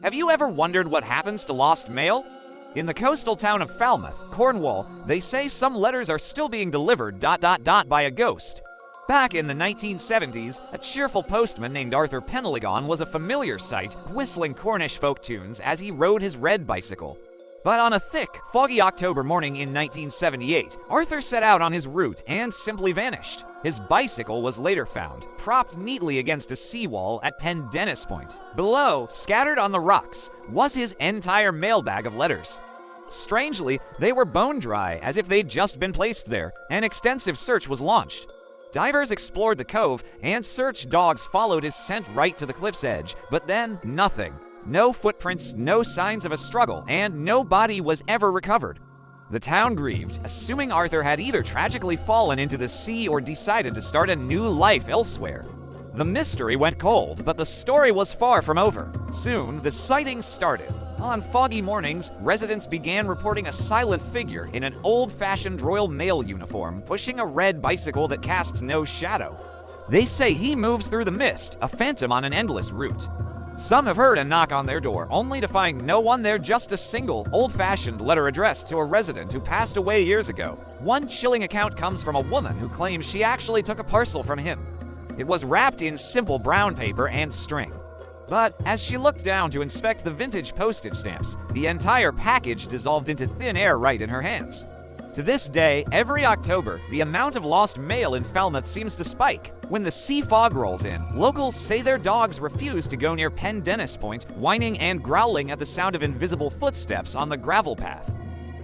Have you ever wondered what happens to lost mail? In the coastal town of Falmouth, Cornwall, they say some letters are still being delivered by a ghost. Back in the 1970s, a cheerful postman named Arthur Penelagon was a familiar sight, whistling Cornish folk tunes as he rode his red bicycle. But on a thick, foggy October morning in 1978, Arthur set out on his route and simply vanished. His bicycle was later found, propped neatly against a seawall at Pendennis Point. Below, scattered on the rocks, was his entire mailbag of letters. Strangely, they were bone dry, as if they'd just been placed there. An extensive search was launched. Divers explored the cove, and search dogs followed his scent right to the cliff's edge, but then nothing. No footprints, no signs of a struggle, and no body was ever recovered. The town grieved, assuming Arthur had either tragically fallen into the sea or decided to start a new life elsewhere. The mystery went cold, but the story was far from over. Soon, the sightings started. On foggy mornings, residents began reporting a silent figure in an old-fashioned Royal Mail uniform pushing a red bicycle that casts no shadow. They say he moves through the mist, a phantom on an endless route. Some have heard a knock on their door, only to find no one there, just a single, old-fashioned letter addressed to a resident who passed away years ago. One chilling account comes from a woman who claims she actually took a parcel from him. It was wrapped in simple brown paper and string. But as she looked down to inspect the vintage postage stamps, the entire package dissolved into thin air right in her hands. To this day, every October, the amount of lost mail in Falmouth seems to spike. When the sea fog rolls in, locals say their dogs refuse to go near Pendennis Point, whining and growling at the sound of invisible footsteps on the gravel path.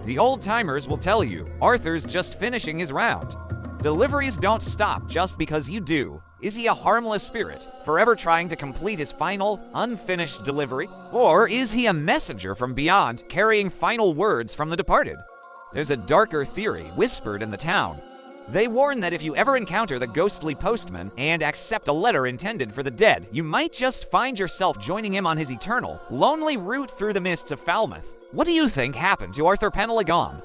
The old-timers will tell you, Arthur's just finishing his round. Deliveries don't stop just because you do. Is he a harmless spirit, forever trying to complete his final, unfinished delivery? Or is he a messenger from beyond, carrying final words from the departed? There's a darker theory whispered in the town. They warn that if you ever encounter the ghostly postman and accept a letter intended for the dead, you might just find yourself joining him on his eternal, lonely route through the mists of Falmouth. What do you think happened to Arthur Penelagon?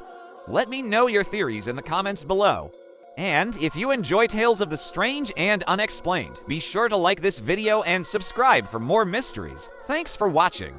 Let me know your theories in the comments below. And if you enjoy tales of the strange and unexplained, be sure to like this video and subscribe for more mysteries. Thanks for watching.